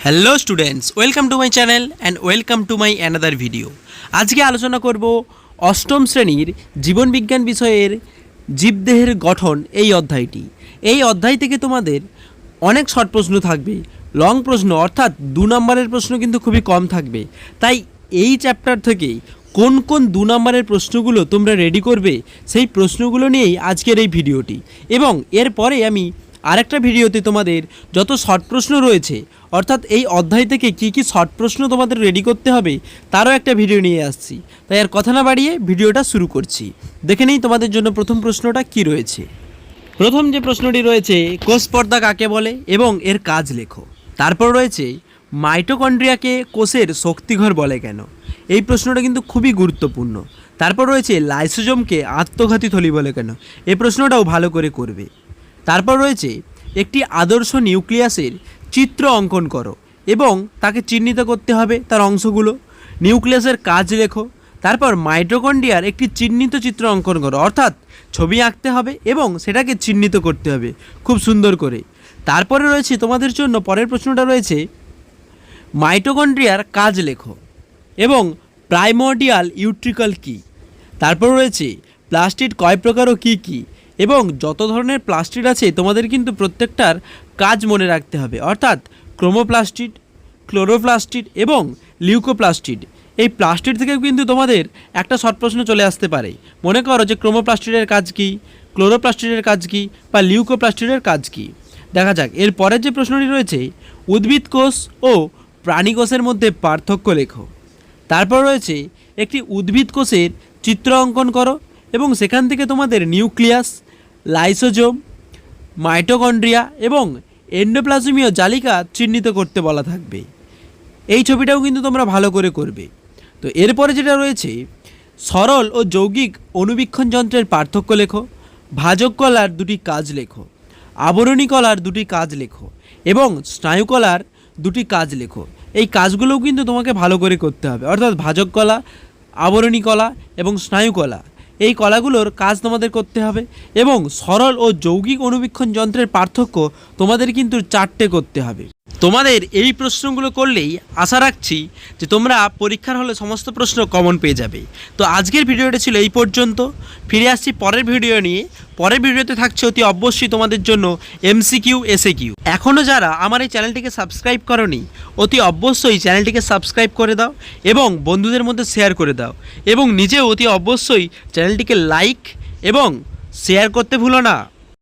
Hello students, welcome to my channel and welcome to my another video. আজকে আলোচনা করব অষ্টম শ্রেণীর জীবনবিজ্ঞান বিষয়ের জীবদেহের গঠন এই অধ্যায়টি। এই অধ্যায় থেকে তোমাদের অনেক শর্ট প্রশ্ন থাকবে, লং প্রশ্ন অর্থাৎ 2 নম্বরের প্রশ্ন কিন্তু খুবই কম থাকবে। তাই এই চ্যাপ্টার থেকে কোন কোন 2 নম্বরের প্রশ্নগুলো তোমরা রেডি করবে সেই প্রশ্নগুলো নিয়েই আজকের এই ভিডিওটি। এবং এরপরে আমি আরেকটা ভিডিওতে তোমাদের যত শর্ট প্রশ্ন রয়েছে অর্থাৎ এই অধ্যায় থেকে কী কী শর্ট প্রশ্ন তোমাদের রেডি করতে হবে তারও একটা ভিডিও নিয়ে আসছি। তাই আর কথা না বাড়িয়ে ভিডিওটা শুরু করছি। দেখে নেই তোমাদের জন্য প্রথম প্রশ্নটা কি রয়েছে। প্রথম যে প্রশ্নটি রয়েছে, কোষ পর্দা কাকে বলে এবং এর কাজ লেখো। তারপর রয়েছে মাইটোকন্ড্রিয়াকে কোষের শক্তিঘর বলে কেন। এই প্রশ্নটা কিন্তু খুবই গুরুত্বপূর্ণ। তারপর রয়েছে লাইসোজোমকে আত্মঘাতী থলি বলে কেন। এই প্রশ্নটাও ভালো করে করবে। তারপর রয়েছে একটি আদর্শ নিউক্লিয়াসের চিত্র অঙ্কন করো এবং তাকে চিহ্নিত করতে হবে তার অংশগুলো। নিউক্লিয়াসের কাজ লেখো। তারপর মাইটোকন্ড্রিয়ার একটি চিহ্নিত চিত্র অঙ্কন করো, অর্থাৎ ছবি আঁকতে হবে এবং সেটাকে চিহ্নিত করতে হবে খুব সুন্দর করে। তারপরে রয়েছে তোমাদের জন্য পরের প্রশ্নটা রয়েছে মাইটোকন্ড্রিয়ার কাজ লেখো এবং প্রাইমর্ডিয়াল ইউট্রিকল কী। তারপর রয়েছে প্লাস্টিড কয় প্রকার ও কী কী, এবং যত ধরনের প্লাস্টিড আছে তোমাদের কিন্তু প্রত্যেকটার কাজ মনে রাখতে হবে, অর্থাৎ ক্রোমোপ্লাস্টিড, ক্লোরোপ্লাস্টিড এবং লিউকোপ্লাস্টিড। এই প্লাস্টিড থেকেও কিন্তু তোমাদের একটা শর্ট প্রশ্ন চলে আসতে পারে। মনে করো যে ক্রোমোপ্লাস্টিডের কাজ কী, ক্লোরোপ্লাস্টিডের কাজ কী বা লিউকোপ্লাস্টিডের কাজ কী। দেখা যাক এর পরের যে প্রশ্নটি রয়েছে, উদ্ভিদ কোষ ও প্রাণী কোষের মধ্যে পার্থক্য লেখো। তারপর রয়েছে একটি উদ্ভিদ কোষের চিত্র অঙ্কন করো এবং সেখান থেকে তোমাদের নিউক্লিয়াস, লাইসোজোম, মাইটোকন্ড্রিয়া এবং এন্ডোপ্লাজমীয় জালিকা চিহ্নিত করতে বলা থাকবে। এই ছবিটাও কিন্তু তোমরা ভালো করে করবে। তো এরপরে যেটা রয়েছে, সরল ও যৌগিক অণুবীক্ষণ যন্ত্রের পার্থক্য লেখো, ভাজক কলার 2টি কাজ লেখো, আবরণী কলার 2টি কাজ লেখো এবং স্নায়ুকলার 2টি কাজ লেখো। এই কাজগুলোও কিন্তু তোমাকে ভালো করে করতে হবে, অর্থাৎ ভাজক কলা, আবরণী কলা এবং স্নায়ুকলা, এই কলাগুলোর কাজ তোমাদের করতে হবে। এবং সরল ও যৌগিক অণুবীক্ষণ যন্ত্রের পার্থক্য তোমাদের কিন্তু 4টে করতে হবে। তোমাদের এই প্রশ্নগুলো করলেই আশা রাখছি যে তোমরা পরীক্ষার হলে সমস্ত প্রশ্ন কমন পেয়ে যাবে। তো আজকের ভিডিওটা ছিল এই পর্যন্ত। ফিরে আসছি পরের ভিডিও নিয়ে। পরের ভিডিওতে থাকছে অতি অবশ্যই তোমাদের জন্য MCQ SAQ। এখনও যারা আমার এই চ্যানেলটিকে সাবস্ক্রাইব করোনি অতি অবশ্যই চ্যানেলটিকে সাবস্ক্রাইব করে দাও এবং বন্ধুদের মধ্যে শেয়ার করে দাও, এবং নিজেও অতি অবশ্যই চ্যানেলটিকে লাইক এবং শেয়ার করতে ভুলো না।